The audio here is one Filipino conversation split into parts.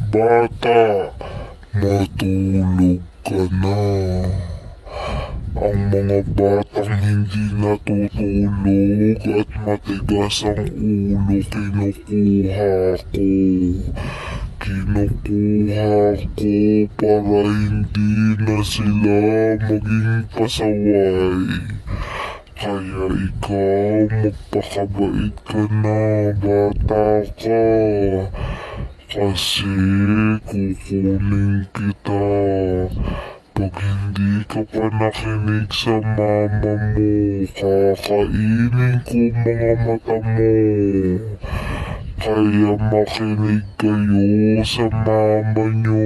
Bata, matulog ka na. Ang mga batang hindi natutulog at matigas ang ulo kinukuha ko. Kinukuha ko para hindi na sila maging pasaway. Kaya ikaw, magpakabait ka na, bata ka. Kasi kukunin kita. Pag hindi ka pa nakinig sa mama mo, kakainin ko mga mata mo. Kaya makinig kayo sa mama nyo.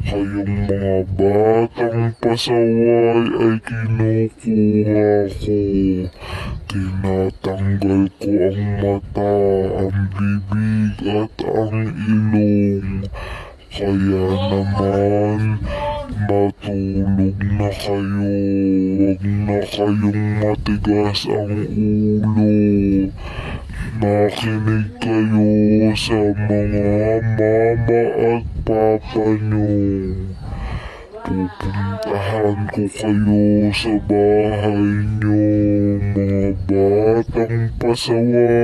Kayong mga batang pasaway ay kinukuha ko. Tinatanggal ko ang mata, ang bibig at ang ilong. Kaya naman, matulog na kayo. Huwag na kayong matigas ang ulo. Makinig kayo sa mga mama at papa nyo. Pupuntahan ko kayo sa bahay nyo, mga batang pasaway.